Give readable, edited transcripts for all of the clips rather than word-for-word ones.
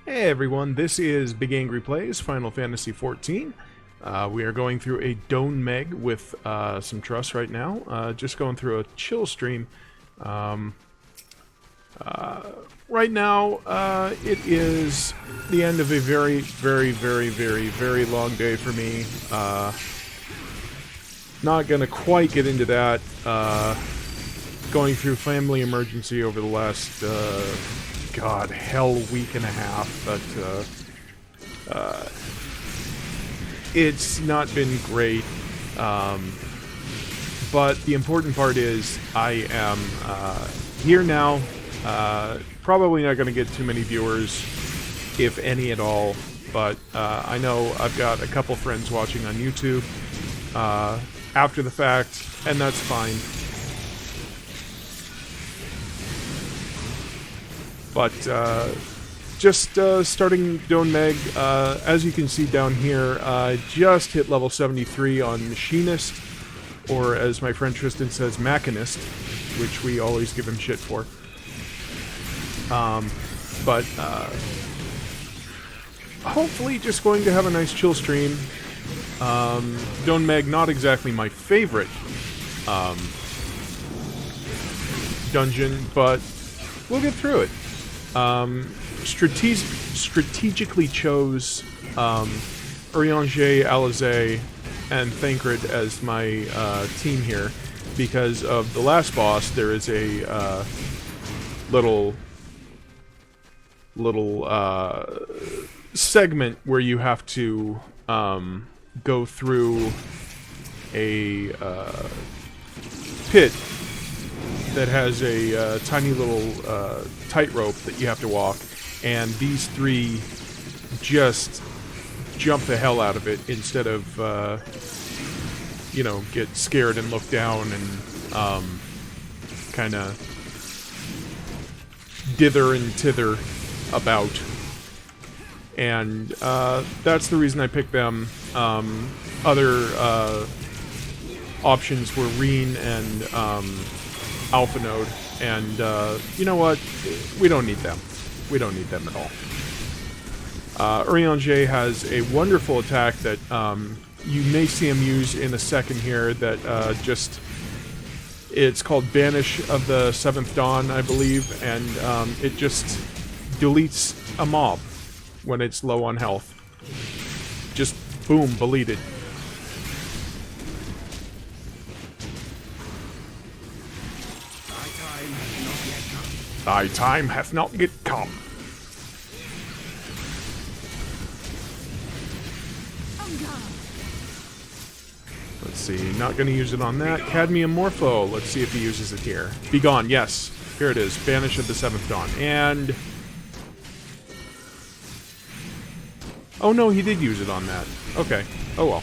Hey everyone, this is Big Angry Plays Final Fantasy XIV. We are going through a Dohn Mheg with some trust right now. Just going through a chill stream. Right now, it is the end of a very long day for me. Not gonna quite get into that. Going through family emergency over the last week and a half, but it's not been great. But the important part is I am here now. Probably not going to get too many viewers, if any at all, but I know I've got a couple friends watching on YouTube after the fact, and that's fine. But just starting Dohn Mheg, as you can see down here, just hit level 73 on Machinist, or as my friend Tristan says, Machinist, which we always give him shit for. But hopefully just going to have a nice chill stream. Dohn Mheg, not exactly my favorite dungeon, but we'll get through it. Strategically chose Urianger, Alizé, and Thancred as my team here because of the last boss. There is a little segment where you have to go through a pit that has a tiny little tightrope that you have to walk, and these three just jump the hell out of it instead of, get scared and look down and kind of dither and tither about. And that's the reason I picked them. Other options were Reen and Alpha Node, and you know what? We don't need them. We don't need them at all. Urianger has a wonderful attack that you may see him use in a second here that it's called Banish of the 7th Dawn, I believe, and it just deletes a mob when it's low on health. Just boom, deleted. Thy time hath not yet come. Let's see, not going to use it on that. Cadmium Morpho, let's see if he uses it here. Be gone, yes. Here it is, Banish of the 7th Dawn. And... oh no, he did use it on that. Okay, oh well.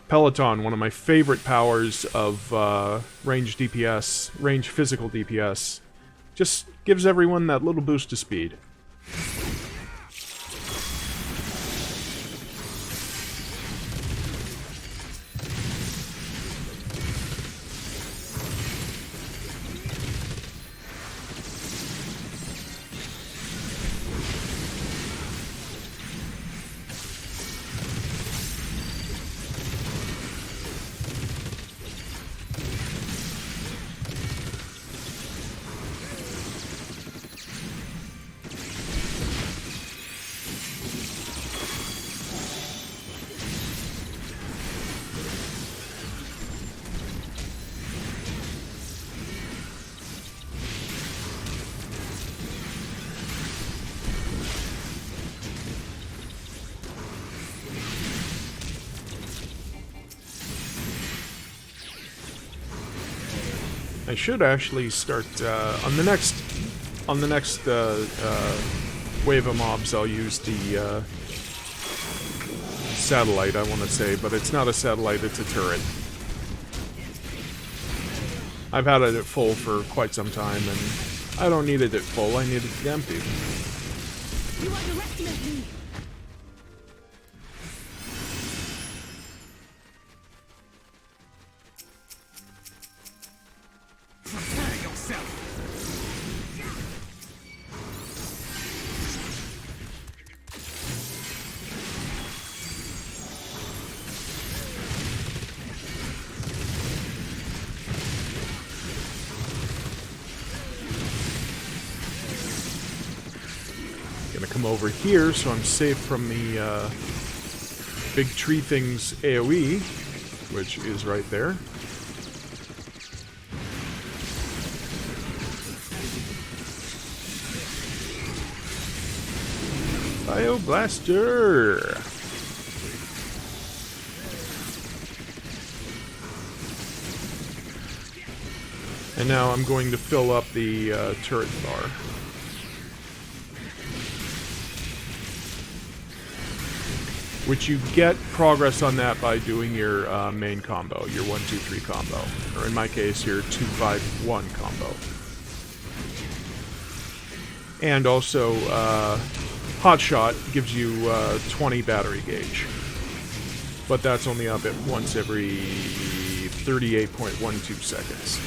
Peloton, one of my favorite powers of range DPS, range physical DPS, just gives everyone that little boost of speed. I should actually start on the next wave of mobs. I'll use the satellite, I want to say, but it's not a satellite; it's a turret. I've had it at full for quite some time, and I don't need it at full. I need it empty. You underestimate me. come over here so I'm safe from the big tree thing's AoE, which is right there. Bioblaster! And now I'm going to fill up the turret bar. Which you get progress on that by doing your main combo, your 1-2-3 combo. Or in my case, your 2-5-1 combo. And also, Hot Shot gives you 20 battery gauge. But that's only up at once every 38.12 seconds.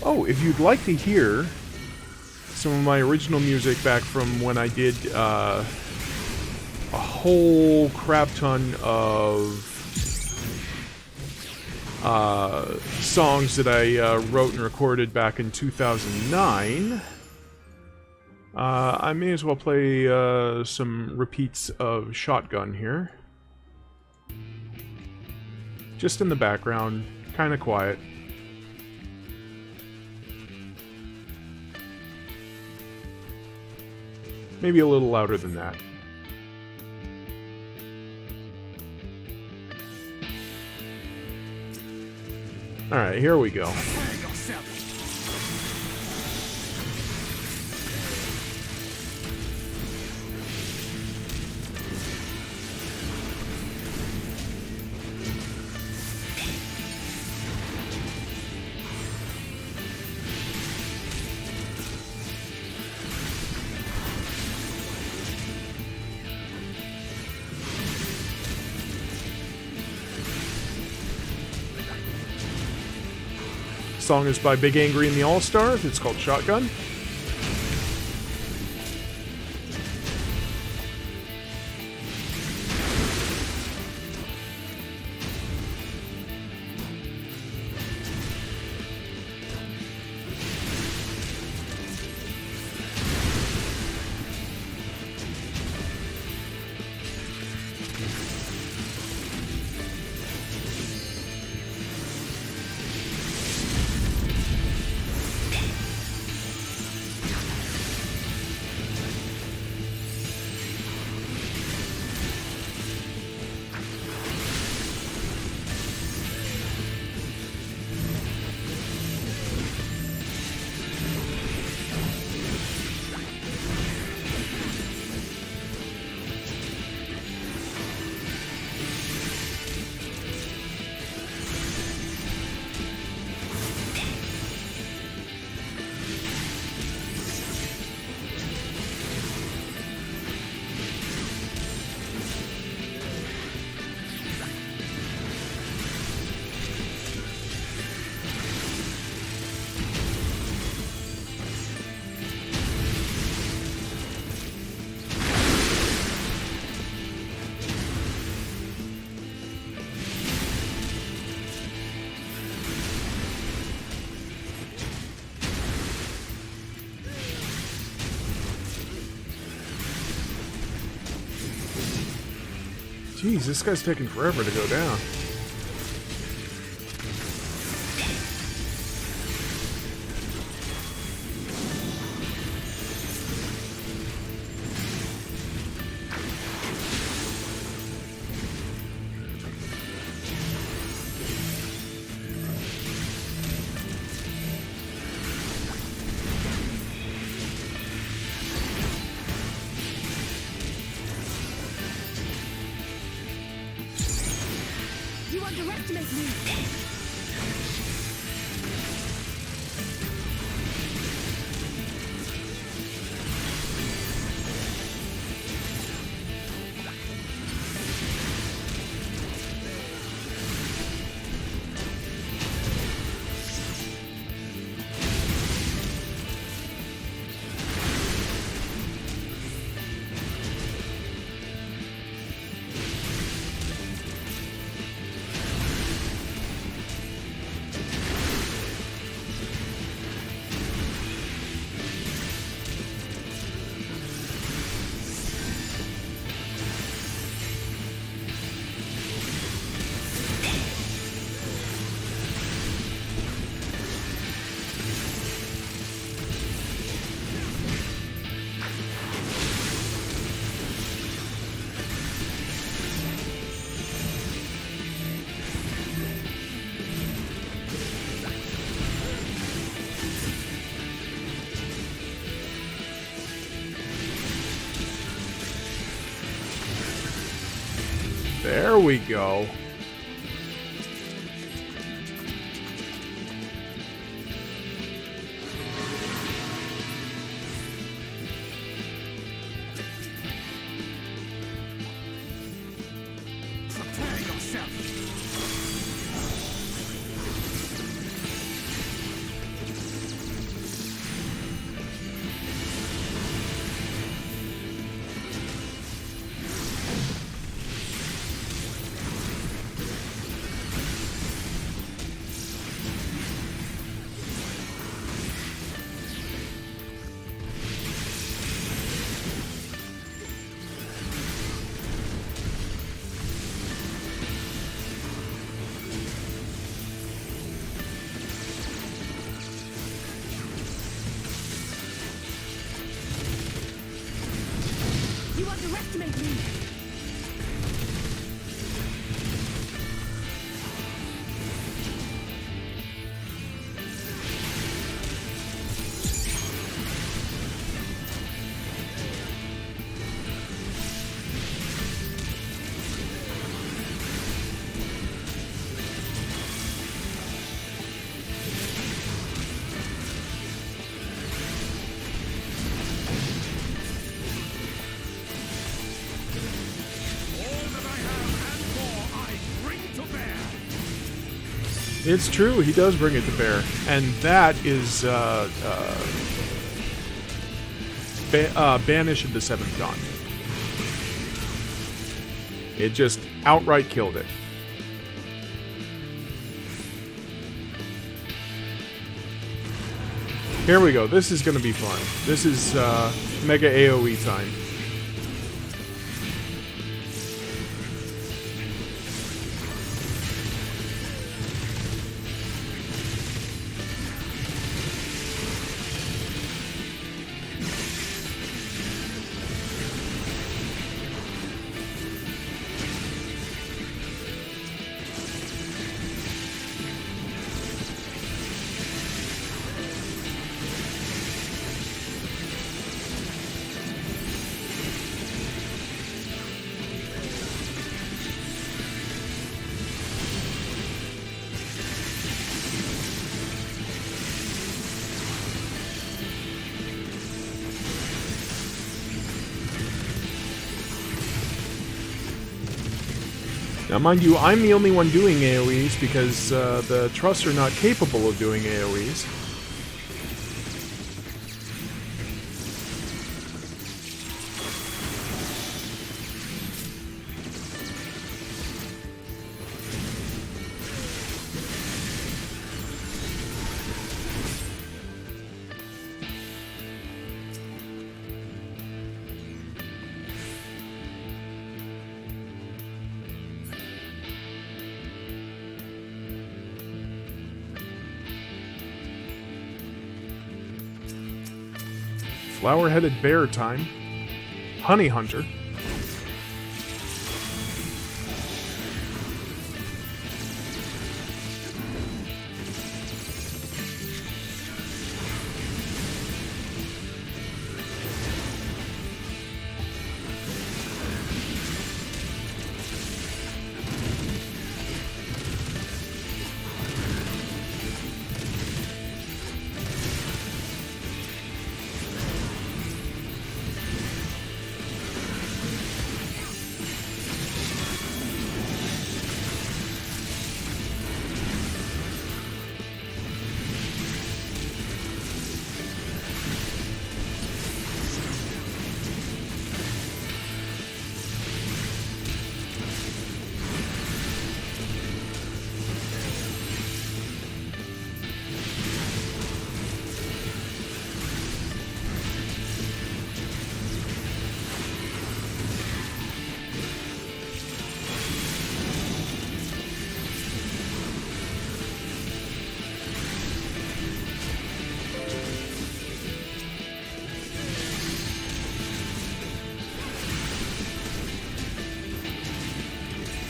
Oh, if you'd like to hear some of my original music back from when I did a whole crap ton of songs that I wrote and recorded back in 2009, I may as well play some repeats of Shotgun here. Just in the background, kind of quiet. Maybe a little louder than that. Alright, here we go. Song is by Big Angry and the All-Stars. It's called Shotgun. Jeez, this guy's taking forever to go down. You underestimate me! There we go. Prepare yourself. You underestimate me! It's true, he does bring it to bear. And that is, Banish of the Seventh Dawn. It just outright killed it. Here we go, this is gonna be fun. This is, Mega AoE time. Now, mind you, I'm the only one doing AoEs because the trusts are not capable of doing AoEs. Flower-headed bear time. Honey Hunter.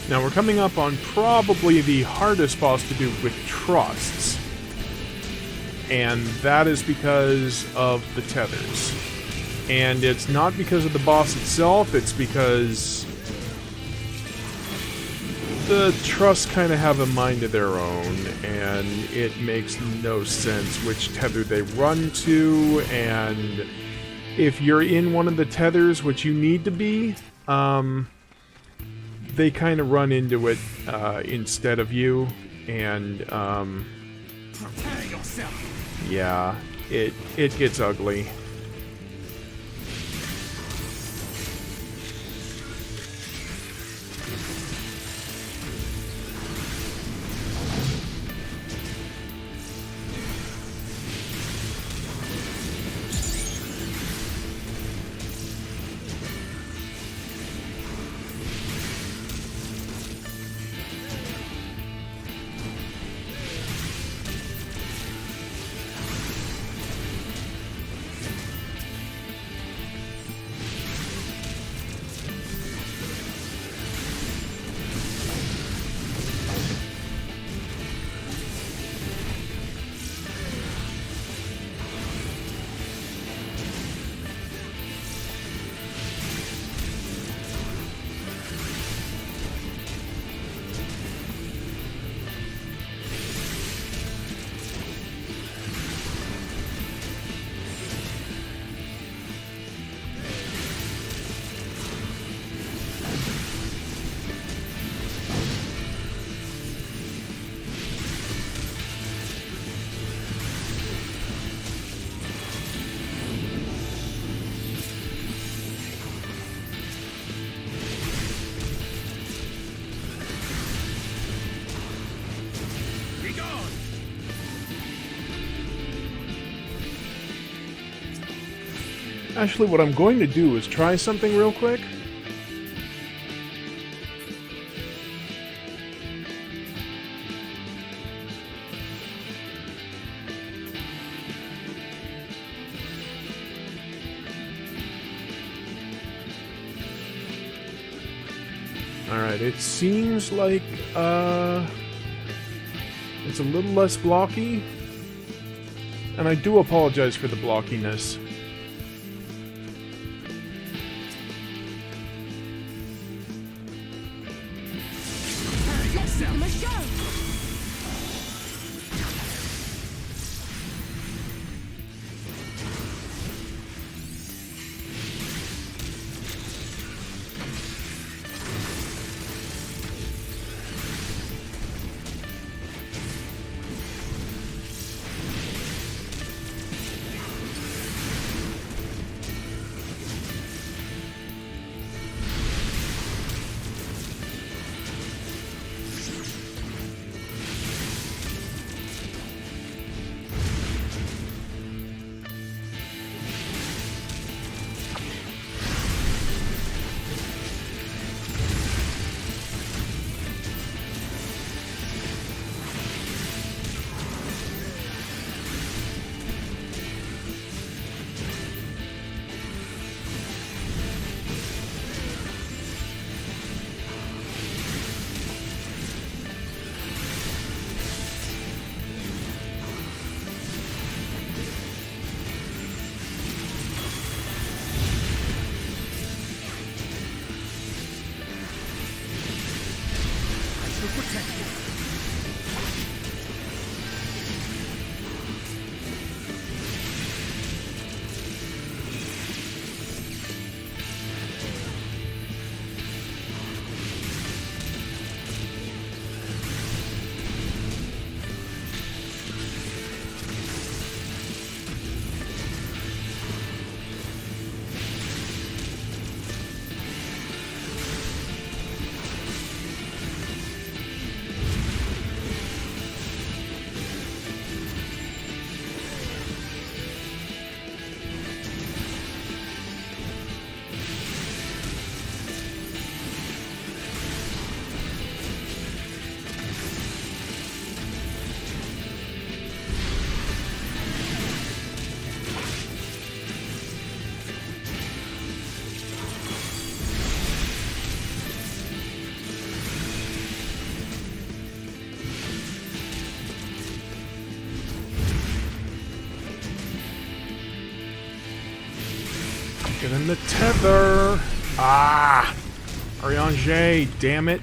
Now we're coming up on probably the hardest boss to do with trusts. And that is because of the tethers. And it's not because of the boss itself, it's because The trusts kind of have a mind of their own, and it makes no sense which tether they run to, and if you're in one of the tethers, which you need to be, they kind of run into it instead of you, and Prepare yourself. yeah, it gets ugly. Be gone. Actually, what I'm going to do is try something real quick. Alright, it seems like, it's a little less blocky. And I do apologize for the blockiness. Let's give them a show. To protect you. Get in the tether! Ah! Ariane, damn it.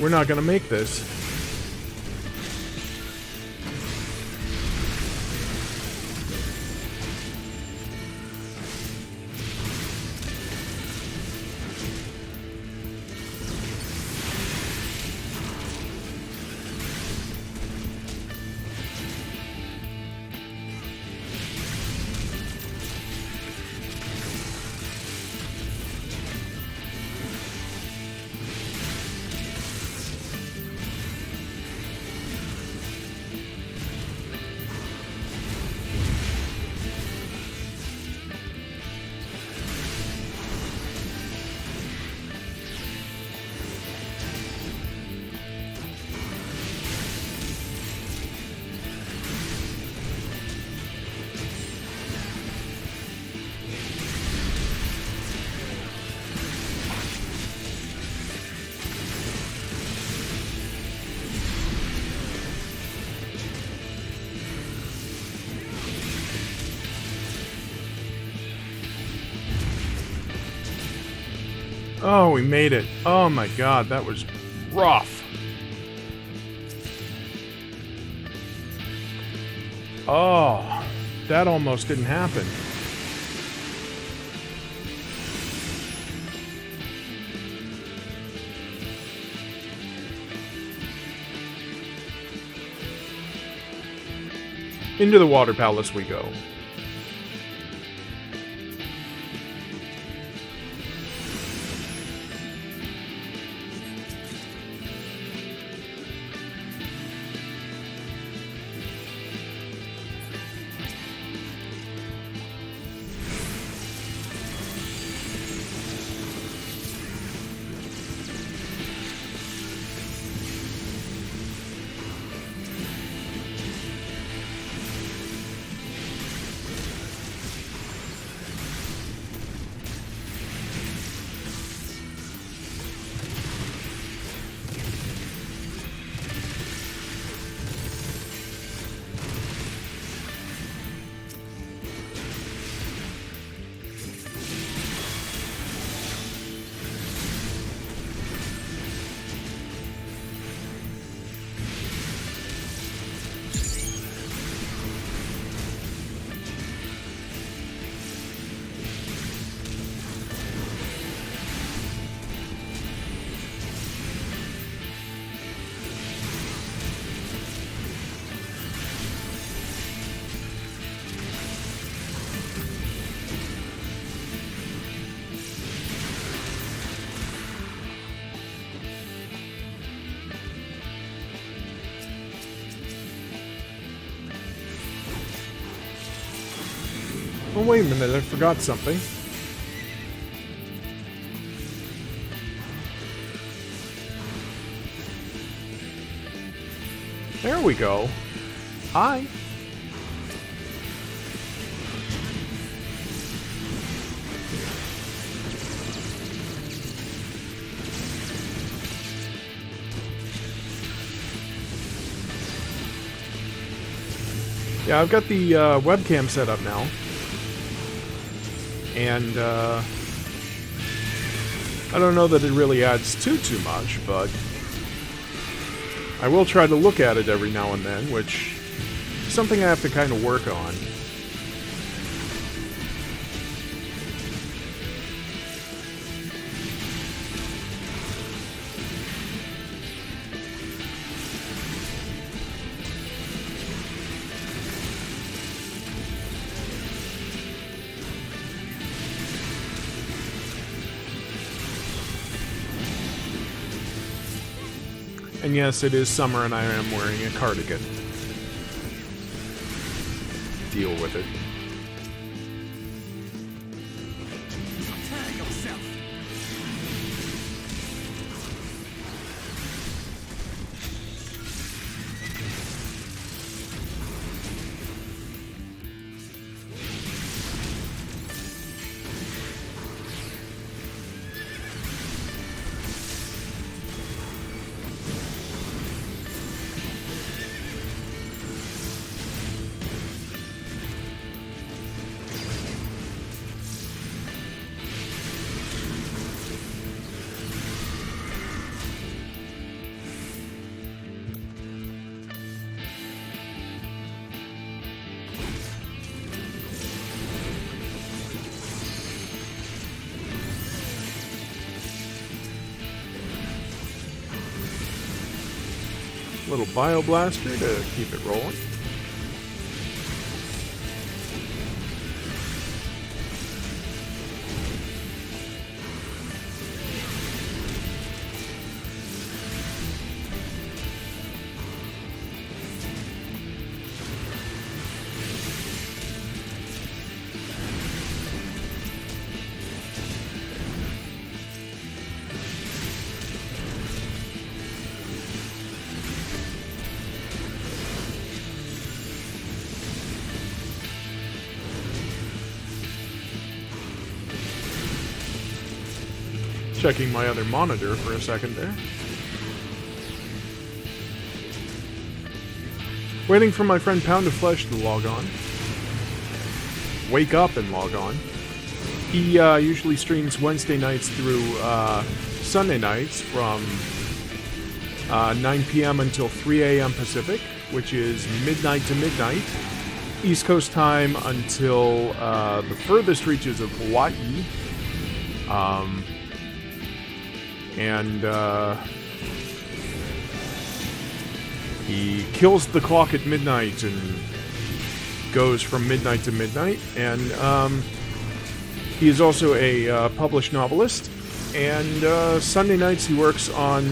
We're not gonna make this. Oh, we made it. Oh my god, that was rough. Oh, that almost didn't happen. Into the water palace we go. Oh, wait a minute, I forgot something. There we go. Hi. Yeah, I've got the webcam set up now. And, I don't know that it really adds too much, but I will try to look at it every now and then, which is something I have to kind of work on. And yes, it is summer and I am wearing a cardigan. Deal with it. Prepare yourself. Little Bio Blaster to keep it rolling. Checking my other monitor for a second there. Waiting for my friend Pound of Flesh to log on. Wake up and log on. He usually streams Wednesday nights through Sunday nights from 9 p.m. until 3 a.m. Pacific, which is midnight to midnight. East Coast time until the furthest reaches of Hawaii. He kills the clock at midnight and goes from midnight to midnight. And he is also a published novelist. And Sunday nights he works on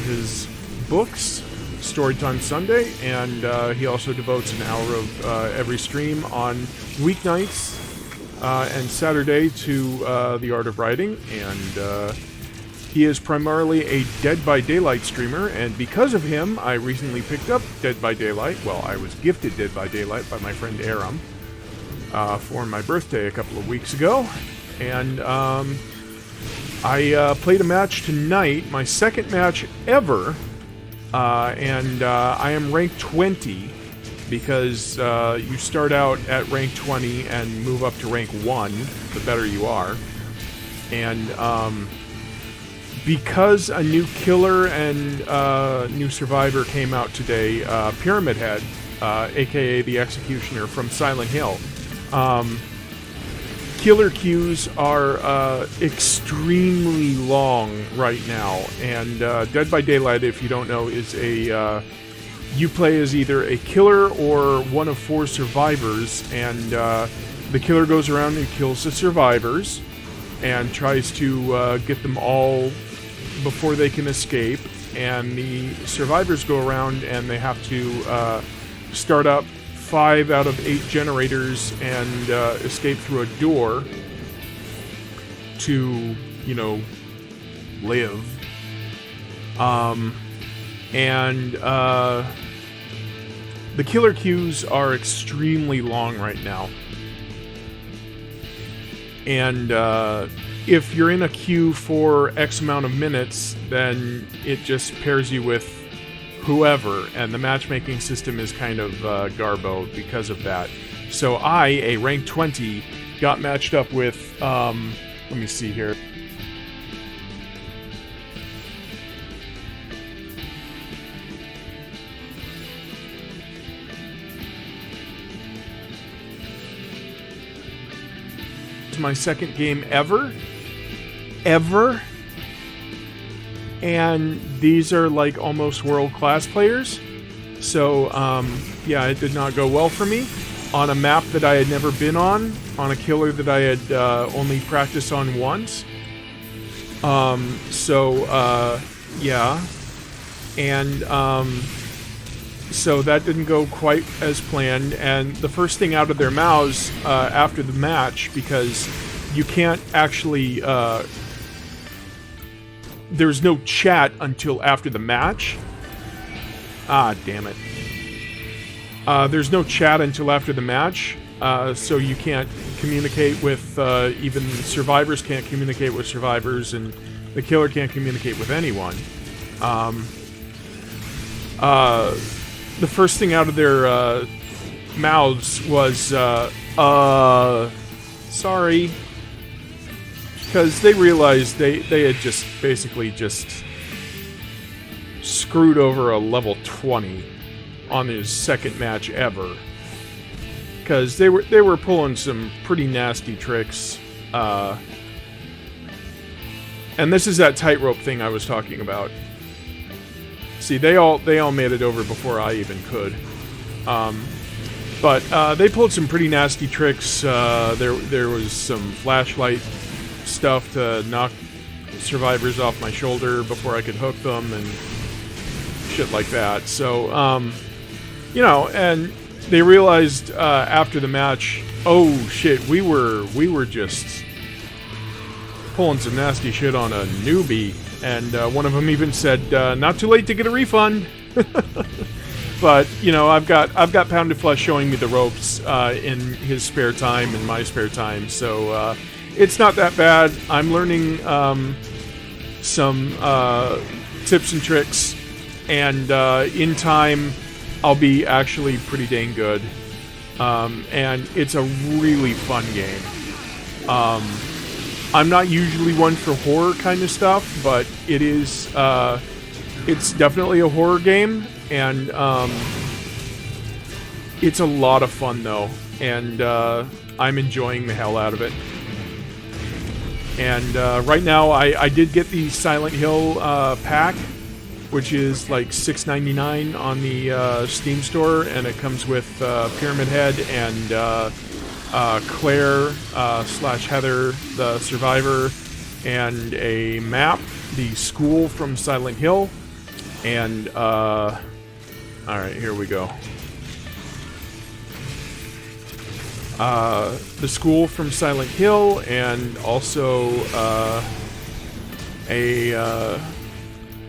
his books, Storytime Sunday, and he also devotes an hour of every stream on weeknights and Saturday to the art of writing. And he is primarily a Dead by Daylight streamer, and because of him, I recently picked up Dead by Daylight. Well, I was gifted Dead by Daylight by my friend Aram for my birthday a couple of weeks ago. And I played a match tonight, my second match ever, and I am ranked 20, because you start out at rank 20 and move up to rank 1, the better you are. And because a new killer and new survivor came out today, Pyramid Head, aka the Executioner from Silent Hill, killer queues are extremely long right now. And Dead by Daylight, if you don't know, is a you play as either a killer or one of 4 survivors, and the killer goes around and kills the survivors and tries to get them all before they can escape, and the survivors go around and they have to start up 5 out of 8 generators and escape through a door to, you know, live. The killer queues are extremely long right now. And if you're in a queue for X amount of minutes, then it just pairs you with whoever, and the matchmaking system is kind of garbo because of that. So I, a rank 20, got matched up with, let me see here. My second game ever, and these are like almost world-class players. So yeah, it did not go well for me on a map that I had never been on a killer that I had only practiced on once. Yeah, and so that didn't go quite as planned, and the first thing out of their mouths after the match, because you can't actually, there's no chat until after the match. Ah, damn it. There's no chat until after the match, so you can't communicate with, even survivors can't communicate with survivors, and the killer can't communicate with anyone. The first thing out of their mouths was, sorry. Because they realized they had just basically just screwed over a level 20 on his second match ever. Because they were pulling some pretty nasty tricks. And this is that tightrope thing I was talking about. See, they all made it over before I even could. But they pulled some pretty nasty tricks. There was some flashlight stuff to knock survivors off my shoulder before I could hook them and shit like that. So, you know, and they realized after the match, oh shit, we were just pulling some nasty shit on a newbie. And one of them even said, "Not too late to get a refund." But you know, I've got Pounded Flesh showing me the ropes in his spare time and my spare time, so it's not that bad. I'm learning some tips and tricks, and in time, I'll be actually pretty dang good. And it's a really fun game. I'm not usually one for horror kind of stuff, but it is. It's definitely a horror game. And it's a lot of fun, though, and I'm enjoying the hell out of it. And right now, I did get the Silent Hill pack, which is like $6.99 on the Steam store, and it comes with Pyramid Head and Claire / Heather, the survivor, and a map, the school from Silent Hill, and alright, here we go. The school from Silent Hill, and also a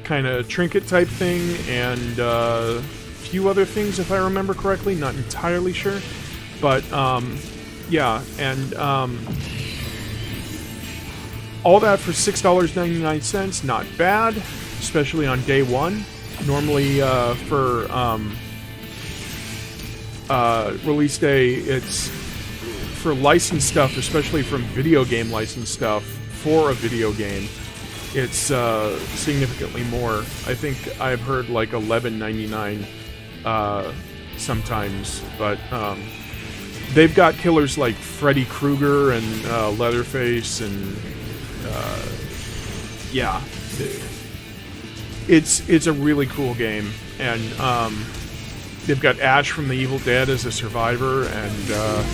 kind of trinket type thing, and a few other things, if I remember correctly. Not entirely sure. But, yeah, and all that for $6.99. Not bad, especially on day one. Normally, for release day, it's for licensed stuff, especially from video game licensed stuff for a video game. It's significantly more. I think I've heard like $11.99 sometimes, but they've got killers like Freddy Krueger and Leatherface, and yeah. It's a really cool game, and they've got Ash from The Evil Dead as a survivor, and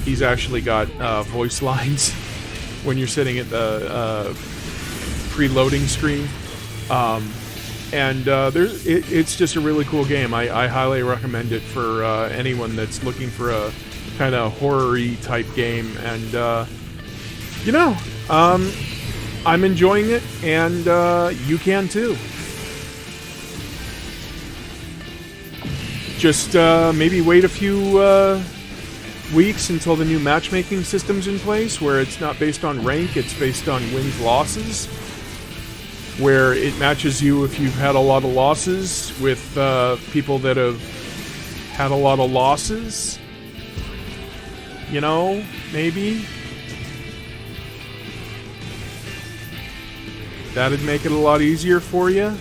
he's actually got voice lines when you're sitting at the preloading screen, and it's just a really cool game. I highly recommend it for anyone that's looking for a kind of horror-y type game, and you know, I'm enjoying it, and you can too. Just maybe wait a few weeks until the new matchmaking system's in place, where it's not based on rank, it's based on wins-losses, where it matches you if you've had a lot of losses with people that have had a lot of losses. You know, maybe. That'd make it a lot easier for you.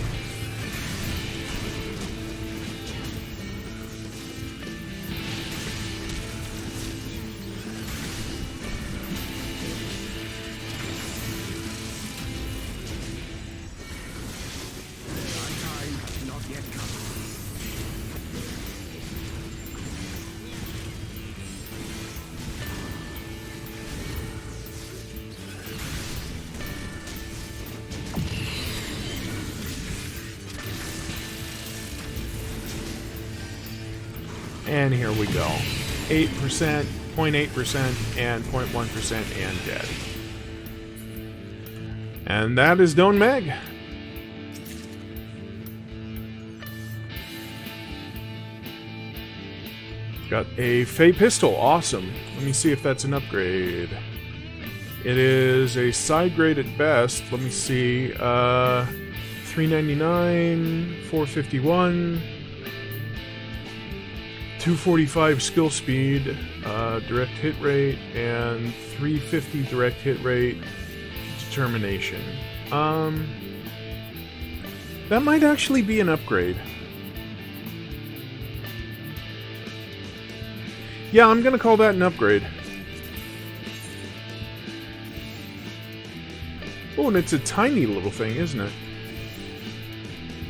And here we go. 8%, 0.8%, and 0.1% and dead. And that is Dohn Mheg. Got a Fey pistol. Awesome. Let me see if that's an upgrade. It is a side grade at best. Let me see. $399, $451. 245 skill speed, direct hit rate, and 350 direct hit rate, determination. That might actually be an upgrade. Yeah, I'm gonna call that an upgrade. Oh, and it's a tiny little thing, isn't it?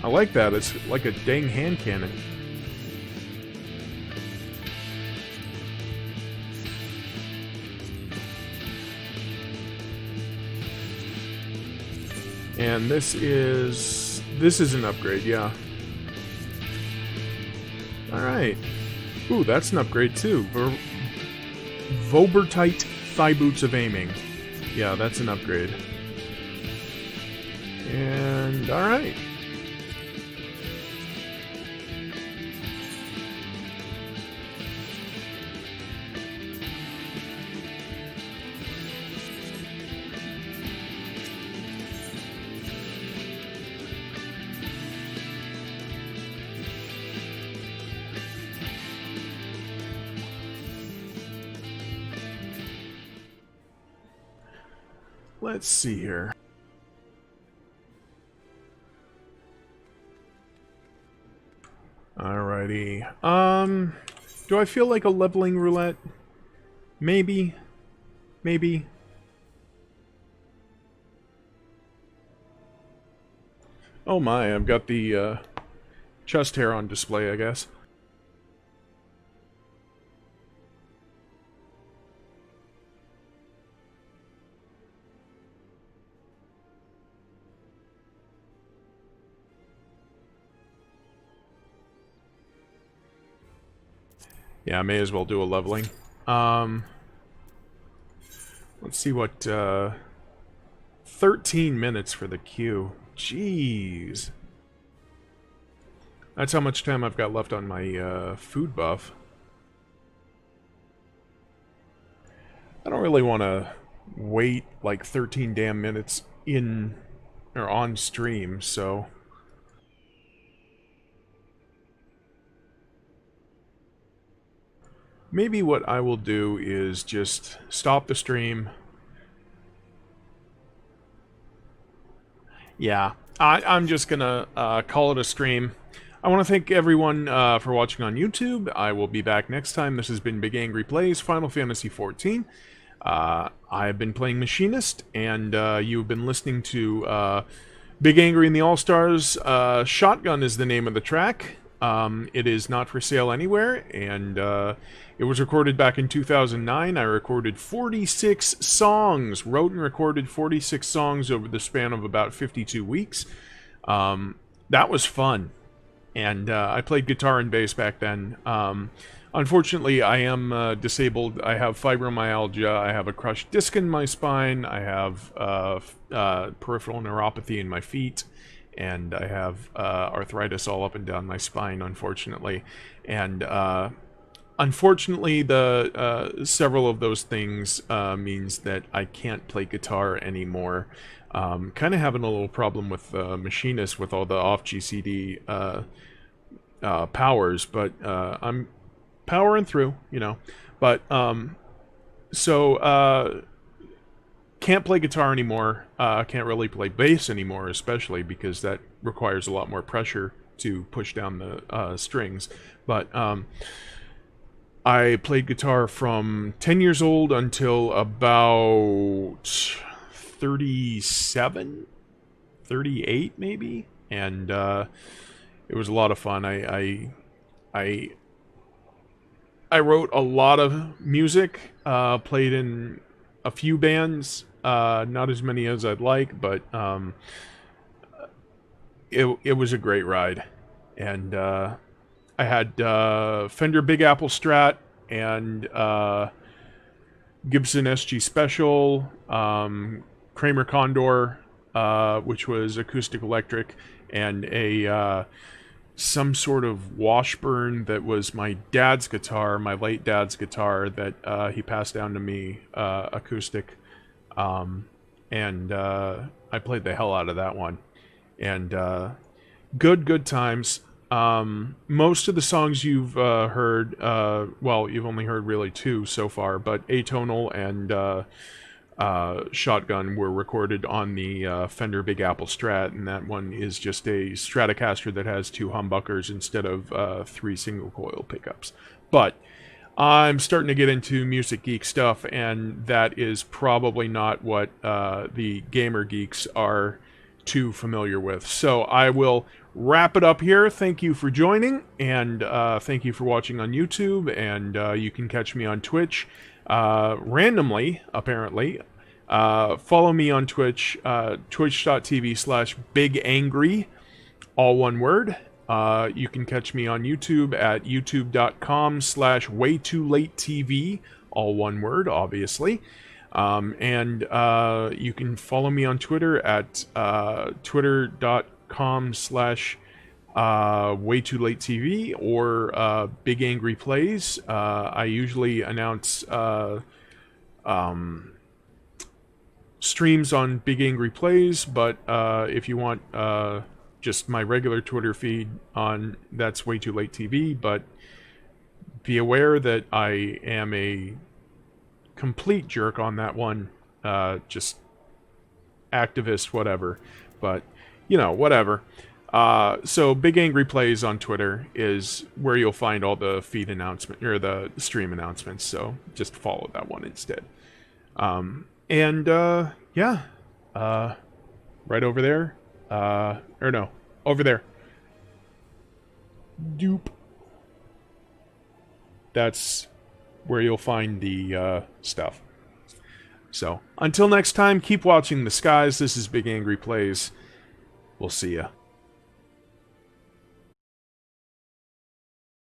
I like that. It's like a dang hand cannon. And this is an upgrade, yeah. Alright. Ooh, that's an upgrade too. Vobertite Thigh Boots of Aiming. Yeah, that's an upgrade. And alright. Let's see here. Alrighty. Do I feel like a leveling roulette? Maybe. Maybe. Oh my, I've got the chest hair on display, I guess. Yeah, I may as well do a leveling. Let's see what, 13 minutes for the queue. Jeez. That's how much time I've got left on my, food buff. I don't really want to wait, like, 13 damn minutes in, or on stream, so... Maybe what I will do is just stop the stream. Yeah, I'm just gonna call it a stream. I want to thank everyone for watching on YouTube. I will be back next time. This has been Big Angry Plays Final Fantasy XIV. I've been playing Machinist, and you've been listening to Big Angry and the All-Stars. Shotgun is the name of the track. It is not for sale anywhere, and it was recorded back in 2009. I recorded 46 songs, wrote and recorded 46 songs over the span of about 52 weeks. That was fun, and I played guitar and bass back then. Unfortunately, I am disabled. I have fibromyalgia, I have a crushed disc in my spine, I have peripheral neuropathy in my feet, and I have arthritis all up and down my spine, unfortunately. And unfortunately, the several of those things means that I can't play guitar anymore. Kind of having a little problem with Machinist with all the off GCD powers, but I'm powering through, you know. But can't play guitar anymore. Can't really play bass anymore, especially because that requires a lot more pressure to push down the strings. But I played guitar from 10 years old until about 37, 38 maybe, and it was a lot of fun. I wrote a lot of music, played in a few bands, not as many as I'd like, but it was a great ride. And I had Fender Big Apple Strat and Gibson SG Special, Kramer Condor, which was acoustic electric, and a some sort of Washburn that was my dad's guitar, my late dad's guitar, that he passed down to me, acoustic. And I played the hell out of that one. And good times. Most of the songs you've heard, well, you've only heard really two so far, but Atonal and Shotgun were recorded on the Fender Big Apple Strat, and that one is just a Stratocaster that has two humbuckers instead of 3 single coil pickups. But I'm starting to get into music geek stuff, and that is probably not what the gamer geeks are too familiar with. So I will wrap it up here. Thank you for joining, and thank you for watching on YouTube, and you can catch me on Twitch randomly, apparently. Follow me on Twitch, twitch.tv/bigangry, all one word. You can catch me on YouTube at youtube.com/waytoolatetv, all one word, obviously. And you can follow me on Twitter at twitter.com/waytoolatetv or Big Angry Plays. I usually announce streams on Big Angry Plays, but if you want just my regular Twitter feed on, that's Way Too Late TV. But be aware that I am a complete jerk on that one, just activist, whatever. But you know, whatever. So Big Angry Plays on Twitter is where you'll find all the feed announcement or the stream announcements. So just follow that one instead. Yeah, right over there. Or no, over there. Doop. That's where you'll find the stuff. So, until next time, keep watching the skies. This is Big Angry Plays. We'll see ya.